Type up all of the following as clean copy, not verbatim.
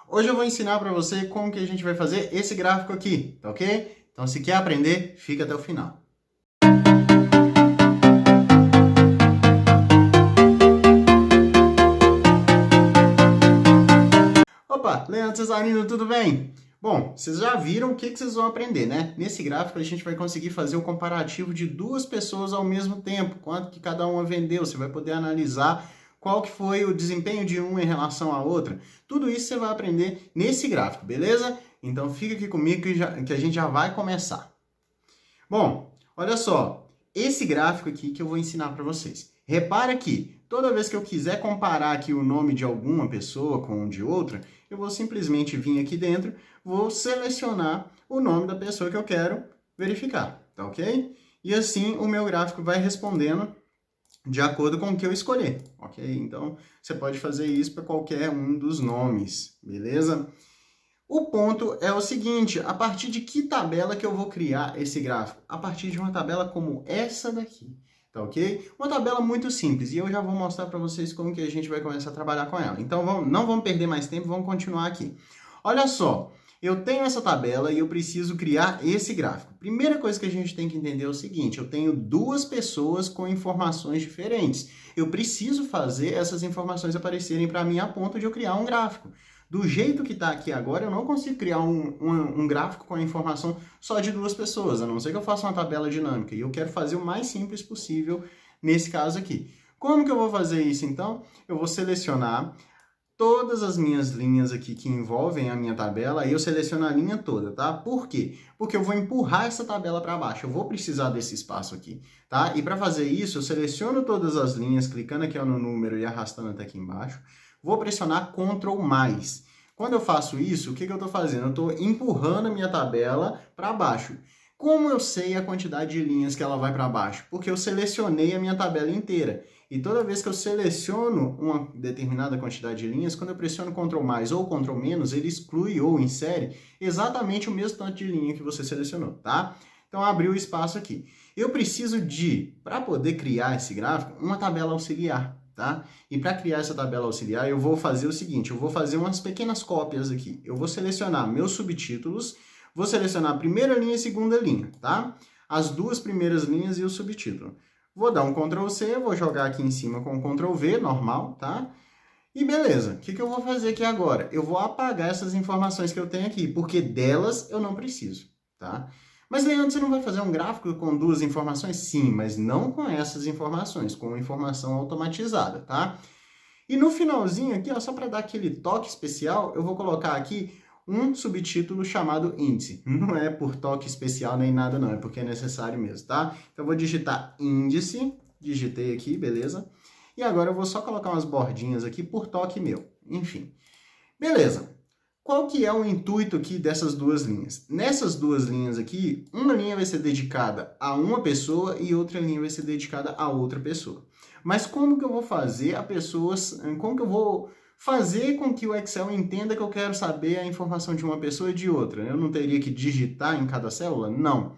Hoje eu vou ensinar para você como que a gente vai fazer esse gráfico aqui, tá ok? Então se quer aprender, fica até o final. Opa, Leandro Cesarino, tudo bem? Bom, vocês já viram o que vocês vão aprender, né? Nesse gráfico a gente vai conseguir fazer o comparativo de duas pessoas ao mesmo tempo, quanto que cada uma vendeu, você vai poder analisar qual que foi o desempenho de uma em relação à outra. Tudo isso você vai aprender nesse gráfico, beleza? Então fica aqui comigo que a gente já vai começar. Bom, olha só, esse gráfico aqui que eu vou ensinar para vocês. Repara que toda vez que eu quiser comparar aqui o nome de alguma pessoa com o de outra, eu vou simplesmente vir aqui dentro, vou selecionar o nome da pessoa que eu quero verificar, tá ok? E assim o meu gráfico vai respondendo de acordo com o que eu escolher, ok? Então, você pode fazer isso para qualquer um dos nomes, beleza? O ponto é o seguinte, a partir de que tabela que eu vou criar esse gráfico? A partir de uma tabela como essa daqui, tá ok? Uma tabela muito simples, e eu já vou mostrar para vocês como que a gente vai começar a trabalhar com ela. Então, não vamos perder mais tempo, vamos continuar aqui. Olha só, eu tenho essa tabela e eu preciso criar esse gráfico. Primeira coisa que a gente tem que entender é o seguinte, eu tenho duas pessoas com informações diferentes. Eu preciso fazer essas informações aparecerem para mim a ponto de eu criar um gráfico. Do jeito que está aqui agora, eu não consigo criar um gráfico com a informação só de duas pessoas, a não ser que eu faça uma tabela dinâmica. E eu quero fazer o mais simples possível nesse caso aqui. Como que eu vou fazer isso, então? Eu vou selecionar todas as minhas linhas aqui que envolvem a minha tabela, e eu seleciono a linha toda, tá? Por quê? Porque eu vou empurrar essa tabela para baixo, eu vou precisar desse espaço aqui, tá? E para fazer isso, eu seleciono todas as linhas, clicando aqui no número e arrastando até aqui embaixo, vou pressionar Ctrl+. Quando eu faço isso, o que eu estou fazendo? Eu estou empurrando a minha tabela para baixo. Como eu sei a quantidade de linhas que ela vai para baixo? Porque eu selecionei a minha tabela inteira. E toda vez que eu seleciono uma determinada quantidade de linhas, quando eu pressiono Ctrl+ ou Ctrl-, ele exclui ou insere exatamente o mesmo tanto de linha que você selecionou, tá? Então, abriu o espaço aqui. Eu preciso para poder criar esse gráfico, uma tabela auxiliar, tá? E para criar essa tabela auxiliar, eu vou fazer o seguinte, eu vou fazer umas pequenas cópias aqui. Eu vou selecionar meus subtítulos, vou selecionar a primeira linha e a segunda linha, tá? As duas primeiras linhas e o subtítulo. Vou dar um Ctrl+C, vou jogar aqui em cima com Ctrl+V, normal, tá? E beleza, o que eu vou fazer aqui agora? Eu vou apagar essas informações que eu tenho aqui, porque delas eu não preciso, tá? Mas, Leandro, você não vai fazer um gráfico com duas informações? Sim, mas não com essas informações, com informação automatizada, tá? E no finalzinho aqui, ó, só para dar aquele toque especial, eu vou colocar aqui um subtítulo chamado índice. Não é por toque especial nem nada não, é porque é necessário mesmo, tá? Então eu vou digitar índice, digitei aqui, beleza? E agora eu vou só colocar umas bordinhas aqui por toque meu, enfim. Beleza. Qual que é o intuito aqui dessas duas linhas? Nessas duas linhas aqui, uma linha vai ser dedicada a uma pessoa e outra linha vai ser dedicada a outra pessoa. Mas como que eu vou fazer como que eu vou fazer com que o Excel entenda que eu quero saber a informação de uma pessoa e de outra? Eu não teria que digitar em cada célula? Não.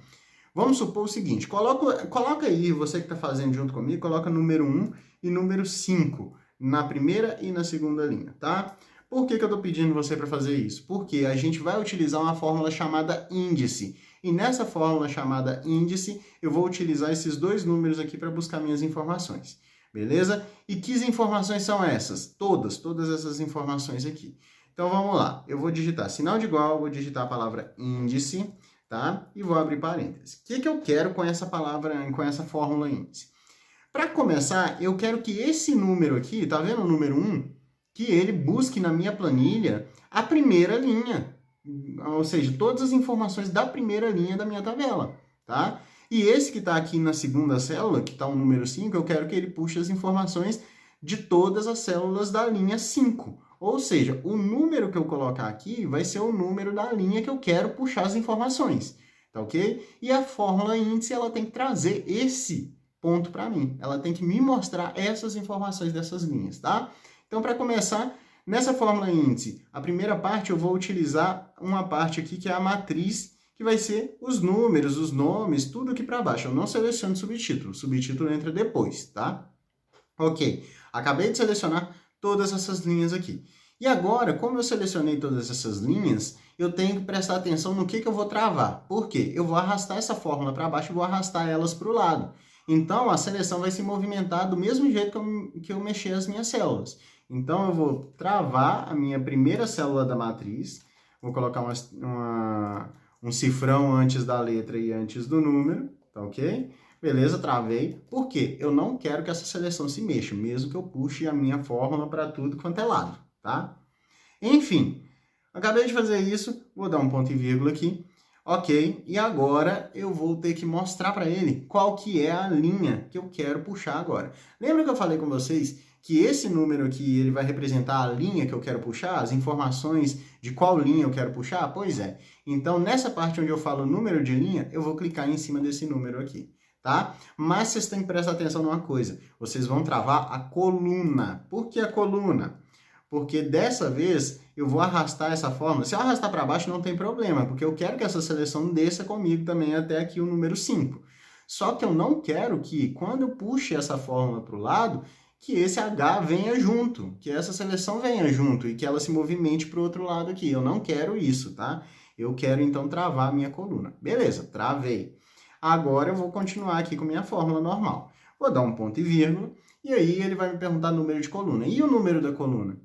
Vamos supor o seguinte, coloca aí, você que está fazendo junto comigo, coloca número 1 e número 5 na primeira e na segunda linha, tá? Por que eu estou pedindo você para fazer isso? Porque a gente vai utilizar uma fórmula chamada índice. E nessa fórmula chamada índice, eu vou utilizar esses dois números aqui para buscar minhas informações. Beleza? E que informações são essas? Todas essas informações aqui. Então vamos lá. Eu vou digitar sinal de igual, vou digitar a palavra índice, tá? E vou abrir parênteses. O que eu quero com essa palavra, com essa fórmula índice? Para começar, eu quero que esse número aqui, tá vendo o número 1? Que ele busque na minha planilha a primeira linha, ou seja, todas as informações da primeira linha da minha tabela, tá? E esse que está aqui na segunda célula, que está o número 5, eu quero que ele puxe as informações de todas as células da linha 5. Ou seja, o número que eu colocar aqui vai ser o número da linha que eu quero puxar as informações, tá ok? E a fórmula índice, ela tem que trazer esse ponto para mim. Ela tem que me mostrar essas informações dessas linhas, tá? Então, para começar, nessa fórmula índice, a primeira parte eu vou utilizar uma parte aqui que é a matriz, que vai ser os números, os nomes, tudo aqui para baixo. Eu não seleciono subtítulo, o subtítulo entra depois, tá? Ok, acabei de selecionar todas essas linhas aqui. E agora, como eu selecionei todas essas linhas, eu tenho que prestar atenção no que eu vou travar. Por quê? Eu vou arrastar essa fórmula para baixo e vou arrastar elas para o lado. Então, a seleção vai se movimentar do mesmo jeito que eu mexer as minhas células. Então, eu vou travar a minha primeira célula da matriz, vou colocar um cifrão antes da letra e antes do número, tá ok? Beleza, travei. Por quê? Eu não quero que essa seleção se mexa, mesmo que eu puxe a minha fórmula para tudo quanto é lado, tá? Enfim, acabei de fazer isso, vou dar um ponto e vírgula aqui. Ok, e agora eu vou ter que mostrar para ele qual que é a linha que eu quero puxar agora. Lembra que eu falei com vocês que esse número aqui ele vai representar a linha que eu quero puxar, as informações de qual linha eu quero puxar? Pois é. Então, nessa parte onde eu falo número de linha, eu vou clicar em cima desse número aqui, tá? Mas vocês têm que prestar atenção numa coisa. Vocês vão travar a coluna. Por que a coluna? Porque dessa vez eu vou arrastar essa fórmula. Se eu arrastar para baixo não tem problema, porque eu quero que essa seleção desça comigo também até aqui o número 5. Só que eu não quero que, quando eu puxe essa fórmula para o lado, que esse H venha junto, que essa seleção venha junto e que ela se movimente para o outro lado aqui. Eu não quero isso, tá? Eu quero, então, travar a minha coluna. Beleza, travei. Agora eu vou continuar aqui com minha fórmula normal. Vou dar um ponto e vírgula, e aí ele vai me perguntar número de coluna. E o número da coluna?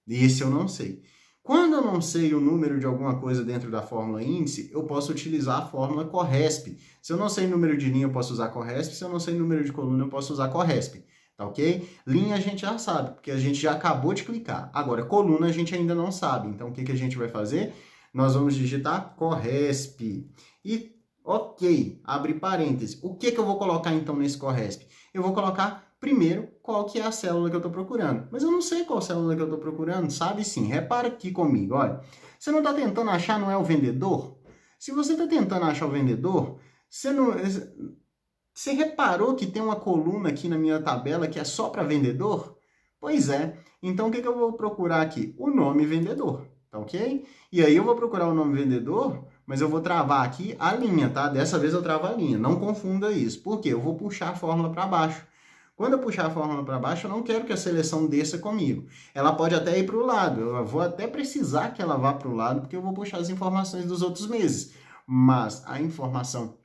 Esse eu não sei. Quando eu não sei o número de alguma coisa dentro da fórmula índice, eu posso utilizar a fórmula CORRESP. Se eu não sei número de linha, eu posso usar CORRESP. Se eu não sei número de coluna, eu posso usar CORRESP. Tá ok? Linha a gente já sabe, porque a gente já acabou de clicar. Agora, coluna a gente ainda não sabe. Então, o que a gente vai fazer? Nós vamos digitar CORRESP. E, ok, abre parênteses. O que eu vou colocar, então, nesse CORRESP? Eu vou colocar primeiro qual que é a célula que eu estou procurando. Mas eu não sei qual célula que eu estou procurando, sabe sim. Repara aqui comigo, olha. Você não está tentando achar, não é o vendedor? Se você está tentando achar o vendedor, você reparou que tem uma coluna aqui na minha tabela que é só para vendedor? Pois é. Então, o que eu vou procurar aqui? O nome vendedor, tá ok? E aí eu vou procurar o nome vendedor, mas eu vou travar aqui a linha, tá? Dessa vez eu travo a linha. Não confunda isso. Por quê? Eu vou puxar a fórmula para baixo. Quando eu puxar a fórmula para baixo, eu não quero que a seleção desça comigo. Ela pode até ir para o lado. Eu vou até precisar que ela vá para o lado, porque eu vou puxar as informações dos outros meses. Mas a informação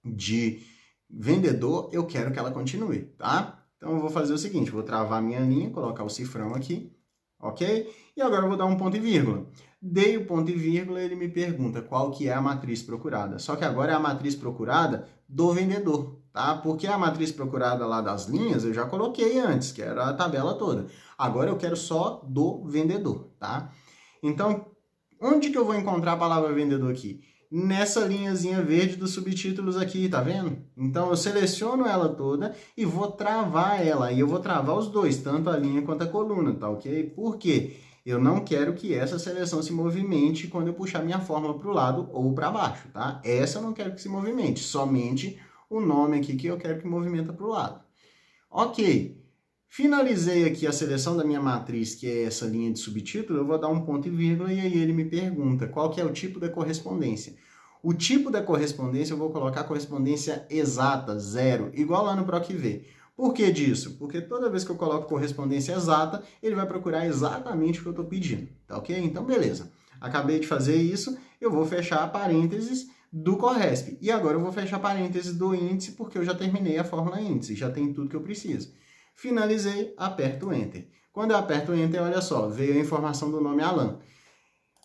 de vendedor, eu quero que ela continue, tá? Então, eu vou fazer o seguinte, vou travar a minha linha, colocar o cifrão aqui, ok? E agora eu vou dar um ponto e vírgula. Dei o ponto e vírgula, ele me pergunta qual que é a matriz procurada. Só que agora é a matriz procurada do vendedor, tá? Porque a matriz procurada lá das linhas eu já coloquei antes, que era a tabela toda. Agora eu quero só do vendedor, tá? Então, onde que eu vou encontrar a palavra vendedor aqui? Nessa linhazinha verde dos subtítulos aqui, tá vendo? Então, eu seleciono ela toda e vou travar ela. E eu vou travar os dois, tanto a linha quanto a coluna, tá ok? Por quê? Eu não quero que essa seleção se movimente quando eu puxar minha fórmula para o lado ou para baixo, tá? Essa eu não quero que se movimente, somente o nome aqui que eu quero que movimenta para o lado. Ok, finalizei aqui a seleção da minha matriz, que é essa linha de subtítulo, eu vou dar um ponto e vírgula e aí ele me pergunta qual que é o tipo da correspondência. O tipo da correspondência eu vou colocar correspondência exata, 0, igual lá no PROC-V. Por que disso? Porque toda vez que eu coloco correspondência exata, ele vai procurar exatamente o que eu estou pedindo, tá ok? Então, beleza. Acabei de fazer isso, eu vou fechar parênteses do CORRESP. E agora eu vou fechar parênteses do índice, porque eu já terminei a fórmula índice, já tem tudo que eu preciso. Finalizei, aperto Enter. Quando eu aperto Enter, olha só, veio a informação do nome Alan.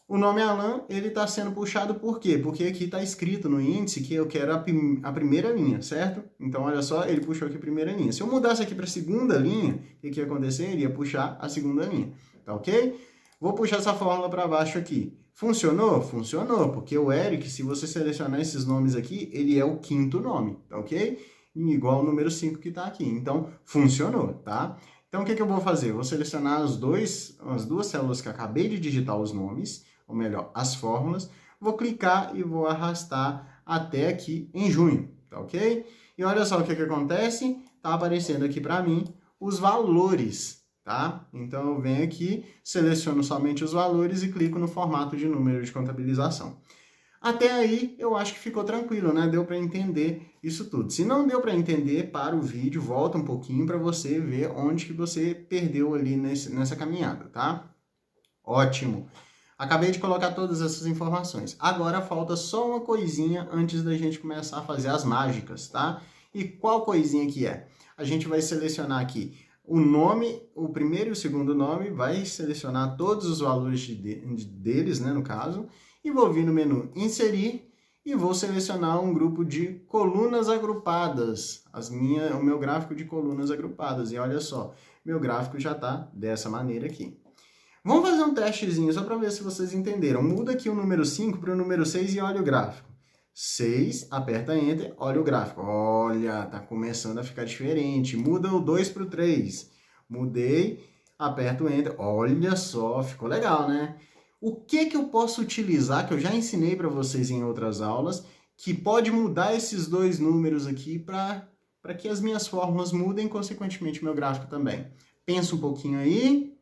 O nome Alan, ele está sendo puxado por quê? Porque aqui está escrito no índice que eu quero a primeira linha, certo? Então, olha só, ele puxou aqui a primeira linha. Se eu mudasse aqui para a segunda linha, o que ia acontecer? Ele ia puxar a segunda linha, tá ok? Vou puxar essa fórmula para baixo aqui. Funcionou? Funcionou, porque o Eric, se você selecionar esses nomes aqui, ele é o quinto nome, tá ok? Igual ao número 5 que está aqui. Então, funcionou, tá? Então, o que eu vou fazer? Eu vou selecionar as duas células que eu acabei de digitar os nomes, ou melhor, as fórmulas, vou clicar e vou arrastar até aqui em junho, tá ok? E olha só o que acontece, tá aparecendo aqui para mim os valores, tá? Então, eu venho aqui, seleciono somente os valores e clico no formato de número de contabilização. Até aí, eu acho que ficou tranquilo, né? Deu para entender isso tudo. Se não deu para entender, para o vídeo, volta um pouquinho para você ver onde que você perdeu ali nessa caminhada, tá? Ótimo! Acabei de colocar todas essas informações. Agora falta só uma coisinha antes da gente começar a fazer as mágicas, tá? E qual coisinha que é? A gente vai selecionar aqui o nome, o primeiro e o segundo nome, vai selecionar todos os valores deles, né, no caso, e vou vir no menu Inserir e vou selecionar um grupo de colunas agrupadas, o meu gráfico de colunas agrupadas. E olha só, meu gráfico já está dessa maneira aqui. Vamos fazer um testezinho só para ver se vocês entenderam. Muda aqui o número 5 para o número 6 e olha o gráfico. 6, aperta Enter, olha o gráfico. Olha, tá começando a ficar diferente. Muda o 2 para o 3. Mudei, aperto Enter. Olha só, ficou legal, né? O que eu posso utilizar, que eu já ensinei para vocês em outras aulas, que pode mudar esses dois números aqui para que as minhas fórmulas mudem, consequentemente, meu gráfico também. Pensa um pouquinho aí.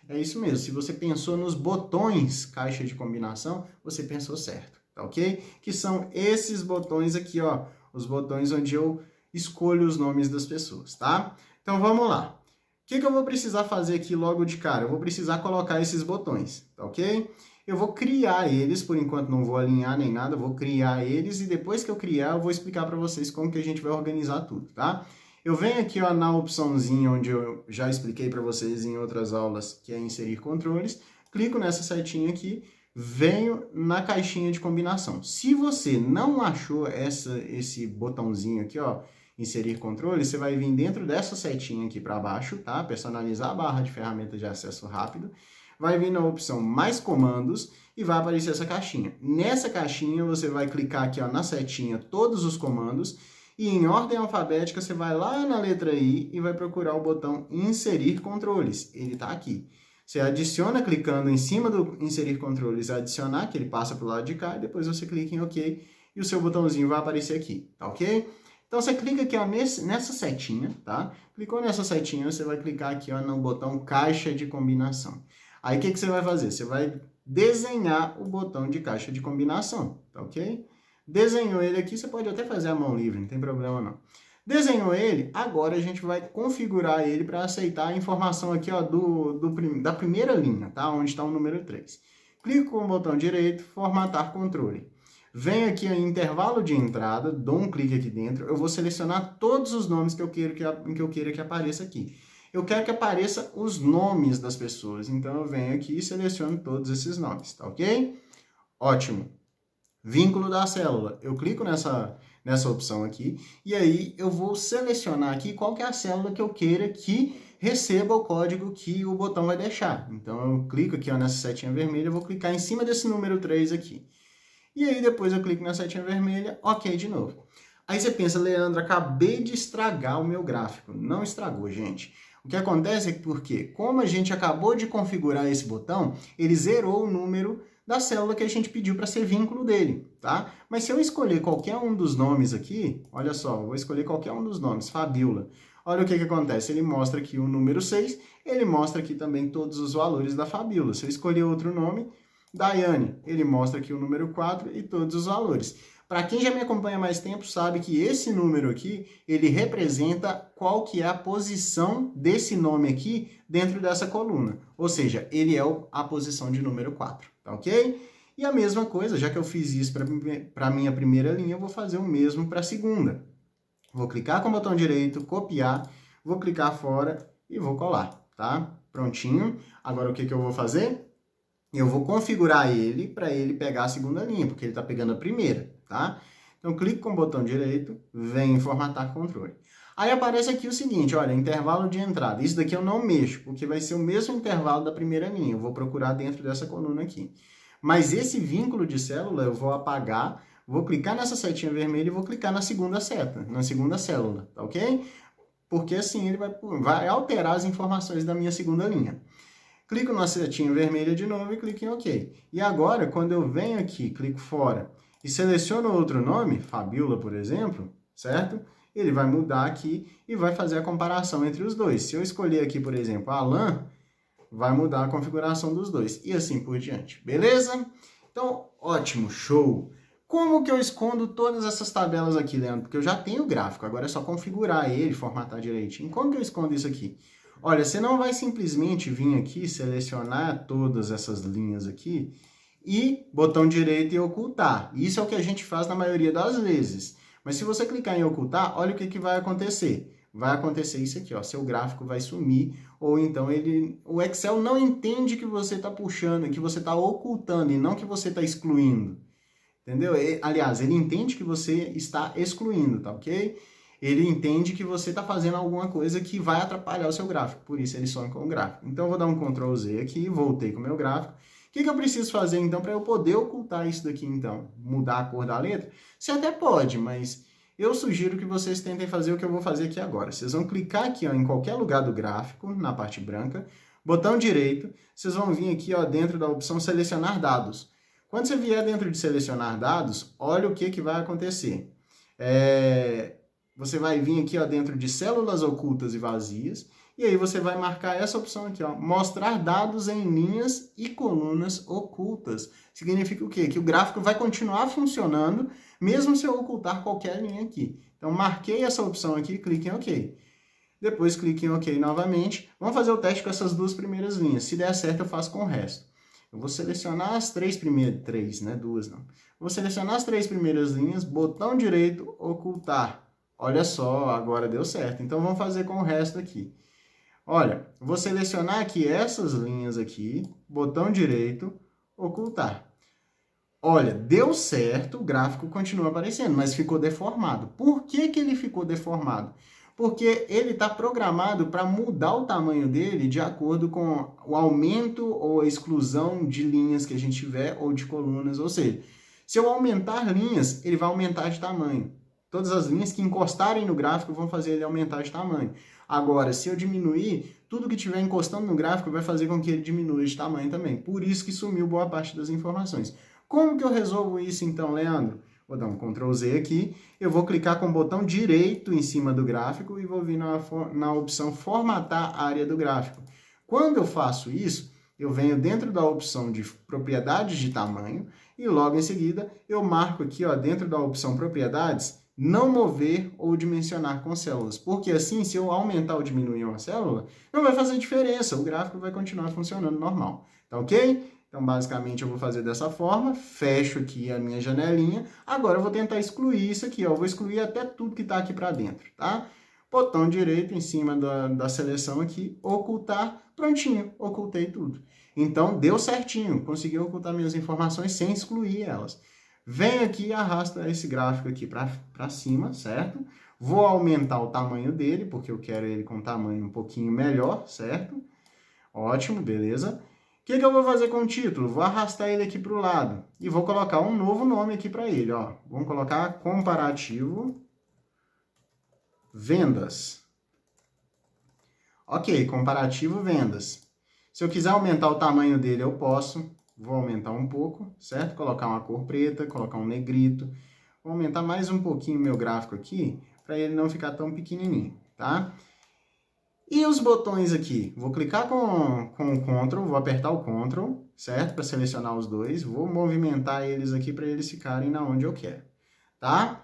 É isso mesmo, se você pensou nos botões caixa de combinação, você pensou certo, tá ok? Que são esses botões aqui, ó, os botões onde eu escolho os nomes das pessoas, tá? Então vamos lá. O que eu vou precisar fazer aqui logo de cara? Eu vou precisar colocar esses botões, tá ok? Eu vou criar eles, por enquanto não vou alinhar nem nada, eu vou criar eles e depois que eu criar eu vou explicar para vocês como que a gente vai organizar tudo, tá? Eu venho aqui ó, na opçãozinha onde eu já expliquei para vocês em outras aulas, que é inserir controles, clico nessa setinha aqui, venho na caixinha de combinação. Se você não achou esse botãozinho aqui, ó, inserir controles, você vai vir dentro dessa setinha aqui para baixo, tá? Personalizar a barra de ferramentas de acesso rápido, vai vir na opção mais comandos e vai aparecer essa caixinha. Nessa caixinha você vai clicar aqui ó, na setinha todos os comandos, e em ordem alfabética, você vai lá na letra I e vai procurar o botão Inserir Controles. Ele está aqui. Você adiciona clicando em cima do Inserir Controles, adicionar, que ele passa para o lado de cá, e depois você clica em OK e o seu botãozinho vai aparecer aqui, tá ok? Então você clica aqui ó, nessa setinha, tá? Clicou nessa setinha, você vai clicar aqui ó, no botão Caixa de Combinação. Aí o que você vai fazer? Você vai desenhar o botão de caixa de combinação, tá ok? Desenhou ele aqui, você pode até fazer a mão livre, não tem problema não. Desenhou ele, agora a gente vai configurar ele para aceitar a informação aqui ó, da primeira linha, tá? Onde está o número 3. Clico com o botão direito, formatar controle. Venho aqui em intervalo de entrada, dou um clique aqui dentro, eu vou selecionar todos os nomes que eu queira que apareça aqui. Eu quero que apareça os nomes das pessoas, então eu venho aqui e seleciono todos esses nomes, tá ok? Ótimo! Vínculo da célula. Eu clico nessa opção aqui e aí eu vou selecionar aqui qual que é a célula que eu queira que receba o código que o botão vai deixar. Então eu clico aqui ó, nessa setinha vermelha, eu vou clicar em cima desse número 3 aqui. E aí depois eu clico na setinha vermelha, OK de novo. Aí você pensa, Leandro, acabei de estragar o meu gráfico. Não estragou, gente. O que acontece é que porque, como a gente acabou de configurar esse botão, ele zerou o número da célula que a gente pediu para ser vínculo dele, tá? Mas se eu escolher qualquer um dos nomes aqui, olha só, eu vou escolher qualquer um dos nomes, Fabiola. Olha o que acontece, ele mostra aqui o número 6, ele mostra aqui também todos os valores da Fabiola. Se eu escolher outro nome, Daiane, ele mostra aqui o número 4 e todos os valores. Para quem já me acompanha há mais tempo, sabe que esse número aqui, ele representa qual que é a posição desse nome aqui dentro dessa coluna. Ou seja, ele é a posição de número 4, tá ok? E a mesma coisa, já que eu fiz isso para a minha primeira linha, eu vou fazer o mesmo para a segunda. Vou clicar com o botão direito, copiar, vou clicar fora e vou colar, tá? Prontinho. Agora o que eu vou fazer? Eu vou configurar ele para ele pegar a segunda linha, porque ele está pegando a primeira, tá? Então, clico com o botão direito, vem em formatar controle. Aí aparece aqui o seguinte, olha, intervalo de entrada. Isso daqui eu não mexo, porque vai ser o mesmo intervalo da primeira linha. Eu vou procurar dentro dessa coluna aqui. Mas esse vínculo de célula eu vou apagar, vou clicar nessa setinha vermelha e vou clicar na segunda seta, na segunda célula, tá ok? Porque assim ele vai alterar as informações da minha segunda linha. Clico na setinha vermelha de novo e clico em OK. E agora, quando eu venho aqui, clico fora e seleciono outro nome, Fabiola, por exemplo, certo? Ele vai mudar aqui e vai fazer a comparação entre os dois. Se eu escolher aqui, por exemplo, Alan, vai mudar a configuração dos dois. E assim por diante. Beleza? Então, ótimo, show! Como que eu escondo todas essas tabelas aqui, Leandro? Porque eu já tenho o gráfico, agora é só configurar ele, formatar direitinho. Como que eu escondo isso aqui? Olha, você não vai simplesmente vir aqui, selecionar todas essas linhas aqui e botão direito e ocultar. Isso é o que a gente faz na maioria das vezes. Mas se você clicar em ocultar, olha o que vai acontecer. Vai acontecer isso aqui, ó, seu gráfico vai sumir, ou então o Excel não entende que você está puxando, que você está ocultando e não que você está excluindo. Entendeu? Aliás, ele entende que você está excluindo, tá ok? Ele entende que você está fazendo alguma coisa que vai atrapalhar o seu gráfico, por isso ele some com o gráfico. Então, eu vou dar um Ctrl Z aqui, voltei com o meu gráfico. O que eu preciso fazer, então, para eu poder ocultar isso daqui, então? Mudar a cor da letra? Você até pode, mas eu sugiro que vocês tentem fazer o que eu vou fazer aqui agora. Vocês vão clicar aqui, ó, em qualquer lugar do gráfico, na parte branca, botão direito, vocês vão vir aqui, ó, dentro da opção selecionar dados. Quando você vier dentro de selecionar dados, olha o que vai acontecer. Você vai vir aqui, ó, dentro de células ocultas e vazias, e aí você vai marcar essa opção aqui, ó, mostrar dados em linhas e colunas ocultas. Significa o quê? Que o gráfico vai continuar funcionando, mesmo se eu ocultar qualquer linha aqui. Então, marquei essa opção aqui, clique em OK. Depois, clique em OK novamente. Vamos fazer o teste com essas duas primeiras linhas. Se der certo, eu faço com o resto. Eu vou selecionar as duas não. Vou selecionar as 3 primeiras linhas, botão direito, ocultar. Olha só, agora deu certo. Então, vamos fazer com o resto aqui. Olha, vou selecionar aqui essas linhas aqui, botão direito, ocultar. Olha, deu certo, o gráfico continua aparecendo, mas ficou deformado. Por que ele ficou deformado? Porque ele está programado para mudar o tamanho dele de acordo com o aumento ou a exclusão de linhas que a gente tiver ou de colunas. Ou seja, se eu aumentar linhas, ele vai aumentar de tamanho. Todas as linhas que encostarem no gráfico vão fazer ele aumentar de tamanho. Agora, se eu diminuir, tudo que estiver encostando no gráfico vai fazer com que ele diminua de tamanho também. Por isso que sumiu boa parte das informações. Como que eu resolvo isso então, Leandro? Vou dar um Ctrl Z aqui, eu vou clicar com o botão direito em cima do gráfico e vou vir na opção formatar a área do gráfico. Quando eu faço isso, eu venho dentro da opção de propriedades de tamanho e logo em seguida eu marco aqui, ó, dentro da opção propriedades, não mover ou dimensionar com células. Porque assim, se eu aumentar ou diminuir uma célula, não vai fazer diferença, o gráfico vai continuar funcionando normal. Tá ok? Então, basicamente, eu vou fazer dessa forma, fecho aqui a minha janelinha. Agora, eu vou tentar excluir isso aqui, ó. Eu vou excluir até tudo que está aqui para dentro, tá? Botão direito em cima da seleção aqui, ocultar, prontinho, ocultei tudo. Então, deu certinho, consegui ocultar minhas informações sem excluir elas. Venho aqui e arrasto esse gráfico aqui para cima, certo? Vou aumentar o tamanho dele, porque eu quero ele com um tamanho um pouquinho melhor, certo? Ótimo, beleza. O que eu vou fazer com o título? Vou arrastar ele aqui para o lado e vou colocar um novo nome aqui para ele, ó. Vamos colocar comparativo vendas. Ok, comparativo vendas. Se eu quiser aumentar o tamanho dele, eu posso. Vou aumentar um pouco, certo? Colocar uma cor preta, colocar um negrito. Vou aumentar mais um pouquinho o meu gráfico aqui, para ele não ficar tão pequenininho, tá? E os botões aqui? Vou clicar com o Ctrl, vou apertar o Ctrl, certo? Para selecionar os dois. Vou movimentar eles aqui para eles ficarem na onde eu quero, tá?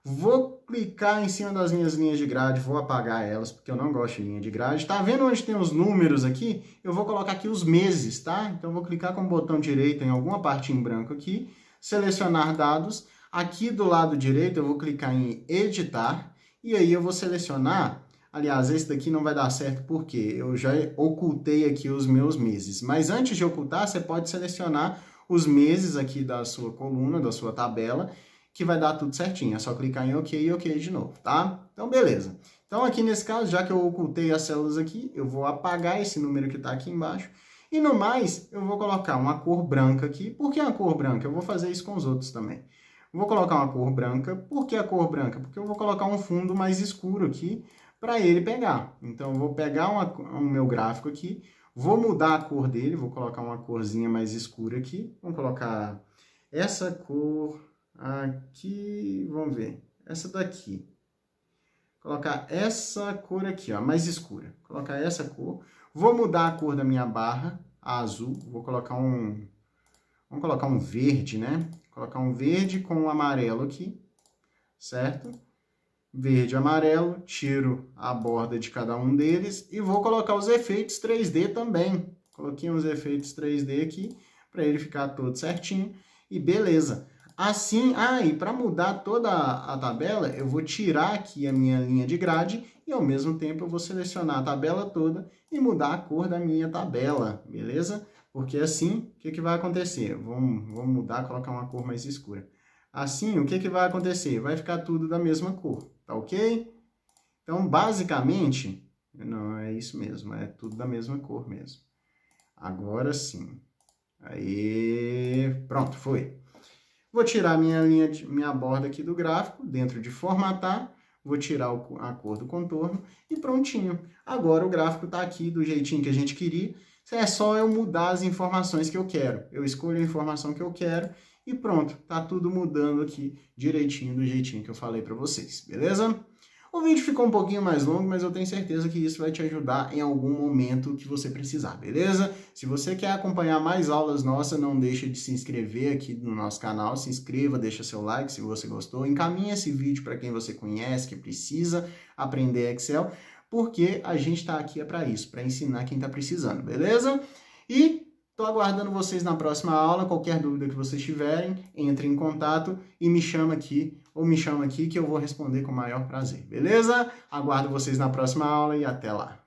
Vou clicar em cima das minhas linhas de grade, vou apagar elas, porque eu não gosto de linha de grade. Tá vendo onde tem os números aqui? Eu vou colocar aqui os meses, tá? Então, vou clicar com o botão direito em alguma parte em branco aqui, selecionar dados. Aqui do lado direito, eu vou clicar em editar, e aí eu vou selecionar. Aliás, esse daqui não vai dar certo porque eu já ocultei aqui os meus meses. Mas antes de ocultar, você pode selecionar os meses aqui da sua coluna, da sua tabela, que vai dar tudo certinho. É só clicar em OK e OK de novo, tá? Então, beleza. Então, aqui nesse caso, já que eu ocultei as células aqui, eu vou apagar esse número que está aqui embaixo. E no mais, eu vou colocar uma cor branca aqui. Por que a cor branca? Eu vou fazer isso com os outros também. Vou colocar uma cor branca. Por que a cor branca? Porque eu vou colocar um fundo mais escuro aqui para ele pegar. Então, eu vou pegar o meu gráfico aqui, vou mudar a cor dele, vou colocar uma corzinha mais escura aqui. Vamos colocar essa cor aqui, vamos ver, essa daqui. Colocar essa cor aqui, ó, mais escura. Colocar essa cor. Vou mudar a cor da minha barra, a azul. Vou colocar vamos colocar um verde, né? Colocar um verde com um amarelo aqui, certo? verde e amarelo, tiro a borda de cada um deles e vou colocar os efeitos 3D também. Coloquei uns efeitos 3D aqui para ele ficar todo certinho e beleza. Assim, e para mudar toda a tabela, eu vou tirar aqui a minha linha de grade e ao mesmo tempo eu vou selecionar a tabela toda e mudar a cor da minha tabela, beleza? Porque assim, o que vai acontecer? Vamos mudar, colocar uma cor mais escura. Assim, o que vai acontecer? Vai ficar tudo da mesma cor, tá ok? Então, basicamente, não é isso mesmo, é tudo da mesma cor mesmo. Agora sim. Aí, pronto, foi. Vou tirar minha borda aqui do gráfico, dentro de formatar, vou tirar a cor do contorno e prontinho. Agora o gráfico está aqui do jeitinho que a gente queria, é só eu mudar as informações que eu quero. Eu escolho a informação que eu quero e pronto, tá tudo mudando aqui direitinho do jeitinho que eu falei para vocês, beleza? O vídeo ficou um pouquinho mais longo, mas eu tenho certeza que isso vai te ajudar em algum momento que você precisar, beleza? Se você quer acompanhar mais aulas nossas, não deixa de se inscrever aqui no nosso canal, se inscreva, deixa seu like se você gostou, encaminha esse vídeo para quem você conhece, que precisa aprender Excel, porque a gente está aqui para isso, para ensinar quem está precisando, beleza? E estou aguardando vocês na próxima aula. Qualquer dúvida que vocês tiverem, entre em contato e me chama aqui, ou me chama aqui que eu vou responder com o maior prazer, beleza? Aguardo vocês na próxima aula e até lá.